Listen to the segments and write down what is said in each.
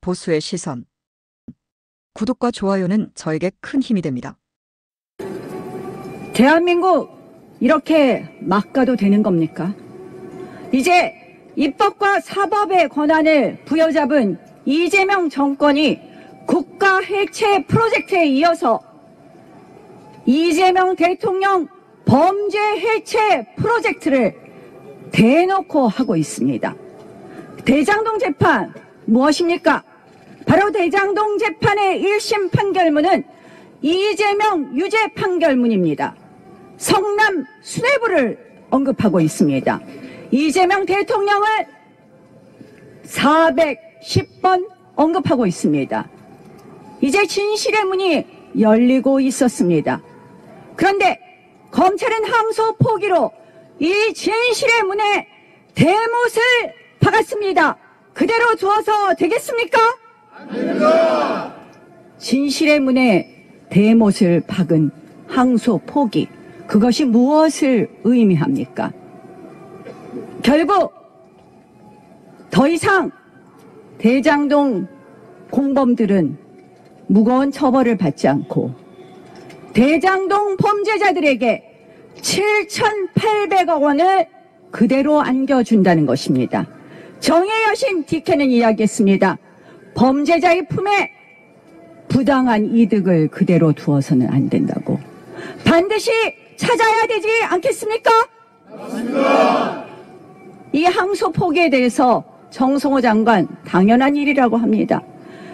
보수의 시선. 구독과 좋아요는 저에게 큰 힘이 됩니다. 대한민국 이렇게 막 가도 되는 겁니까? 이제 입법과 사법의 권한을 부여잡은 이재명 정권이 국가 해체 프로젝트에 이어서 이재명 대통령 범죄 해체 프로젝트를 대놓고 하고 있습니다. 대장동 재판 무엇입니까? 바로 대장동 재판의 1심 판결문은 이재명 유죄 판결문입니다. 성남 수뇌부를 언급하고 있습니다. 이재명 대통령을 410번 언급하고 있습니다. 이제 진실의 문이 열리고 있었습니다. 그런데 검찰은 항소 포기로 이 진실의 문에 대못을 박았습니다. 그대로 두어서 되겠습니까? 안 됩니다. 진실의 문에 대못을 박은 항소 포기, 그것이 무엇을 의미합니까? 결국 더 이상 대장동 공범들은 무거운 처벌을 받지 않고 대장동 범죄자들에게 7,800억 원을 그대로 안겨준다는 것입니다. 정의의 여신 디케는 이야기했습니다. 범죄자의 품에 부당한 이득을 그대로 두어서는 안 된다고. 반드시 찾아야 되지 않겠습니까? 맞습니다. 이 항소 포기에 대해서 정성호 장관 당연한 일이라고 합니다.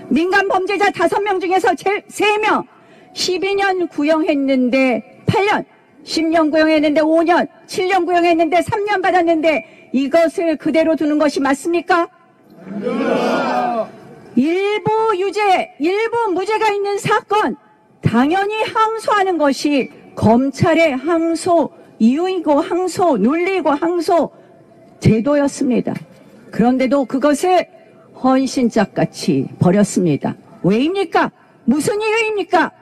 민간 범죄자 5명 중에서 3명 12년 구형했는데 8년, 10년 구형했는데 5년, 7년 구형했는데 3년 받았는데 이것을 그대로 두는 것이 맞습니까? 아닙니다. 일부 유죄, 일부 무죄가 있는 사건 당연히 항소하는 것이 검찰의 항소 이유이고 항소 논리이고 항소 제도였습니다. 그런데도 그것을 헌신짝같이 버렸습니다. 왜입니까? 무슨 이유입니까?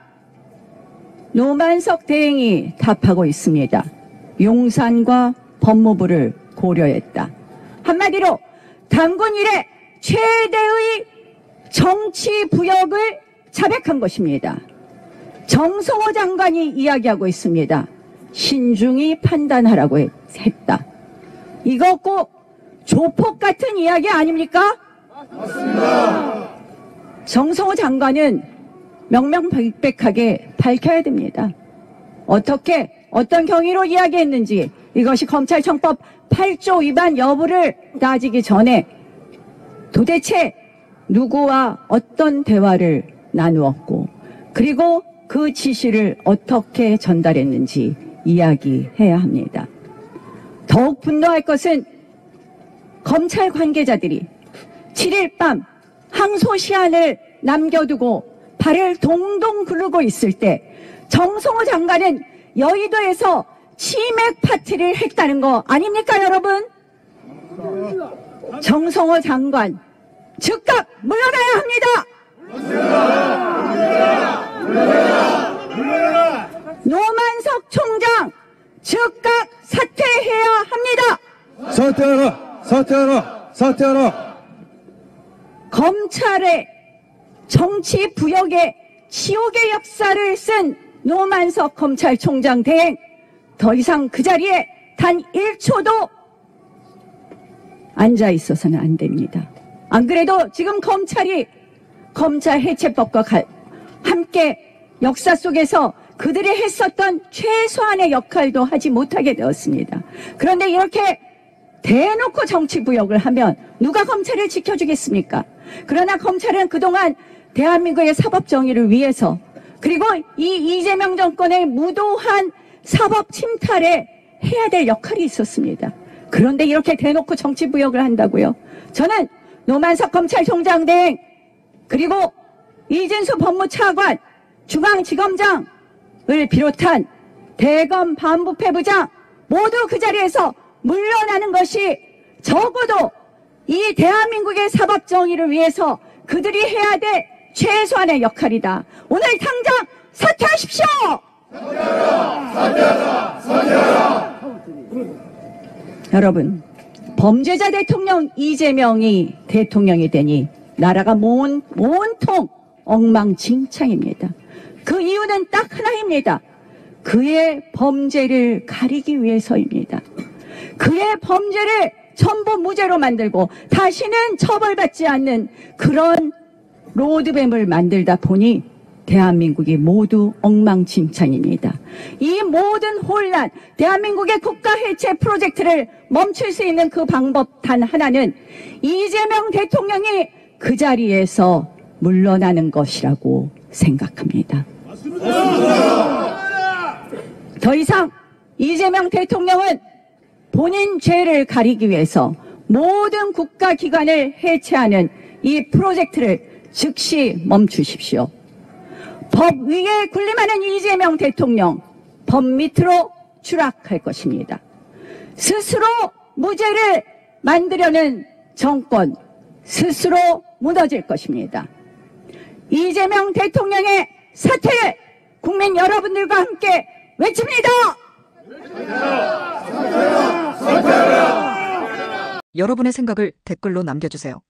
노만석 대행이 답하고 있습니다. 용산과 법무부를 고려했다. 한마디로 당군 이래 최대의 정치 부역을 자백한 것입니다. 정성호 장관이 이야기하고 있습니다. 신중히 판단하라고 했다. 이거 꼭 조폭 같은 이야기 아닙니까? 맞습니다. 정성호 장관은 명명백백하게 밝혀야 됩니다. 어떻게 어떤 경위로 이야기했는지, 이것이 검찰청법 8조 위반 여부를 따지기 전에 도대체 누구와 어떤 대화를 나누었고 그리고 그 지시를 어떻게 전달했는지 이야기해야 합니다. 더욱 분노할 것은 검찰 관계자들이 7일 밤 항소 시한을 남겨두고 발을 동동 구르고 있을 때 정성호 장관은 여의도에서 치맥 파티를 했다는 거 아닙니까, 여러분? 정성호 장관 즉각 물러나야 합니다. 노만석 총장 즉각 사퇴해야 합니다. 사퇴하라. 검찰의 정치 부역의 치욕의 역사를 쓴 노만석 검찰총장 대행, 더 이상 그 자리에 단 1초도 앉아 있어서는 안 됩니다. 안 그래도 지금 검찰이 검찰 해체법과 함께 역사 속에서 그들이 했었던 최소한의 역할도 하지 못하게 되었습니다. 그런데 이렇게 대놓고 정치부역을 하면 누가 검찰을 지켜주겠습니까? 그러나 검찰은 그동안 대한민국의 사법정의를 위해서 그리고 이 이재명 정권의 무도한 사법 침탈에 해야 될 역할이 있었습니다. 그런데 이렇게 대놓고 정치부역을 한다고요? 저는 노만석 검찰총장 대행 그리고 이진수 법무차관, 중앙지검장을 비롯한 대검 반부패부장 모두 그 자리에서 물러나는 것이 적어도 이 대한민국의 사법정의를 위해서 그들이 해야 될 최소한의 역할이다. 오늘 당장 사퇴하십시오! 사퇴하라! 여러분, 범죄자 대통령 이재명이 대통령이 되니 나라가 온통 엉망진창입니다. 그 이유는 딱 하나입니다. 그의 범죄를 가리기 위해서입니다. 그의 범죄를 전부 무죄로 만들고 다시는 처벌받지 않는 그런 로드맵을 만들다 보니 대한민국이 모두 엉망진창입니다. 이 모든 혼란, 대한민국의 국가 해체 프로젝트를 멈출 수 있는 그 방법 단 하나는 이재명 대통령이 그 자리에서 물러나는 것이라고 생각합니다. 더 이상 이재명 대통령은 본인 죄를 가리기 위해서 모든 국가기관을 해체하는 이 프로젝트를 즉시 멈추십시오. 법 위에 군림하는 이재명 대통령, 법 밑으로 추락할 것입니다. 스스로 무죄를 만들려는 정권, 스스로 무너질 것입니다. 이재명 대통령의 사퇴를 국민 여러분들과 함께 외칩니다! 여러분의 생각을 댓글로 남겨주세요.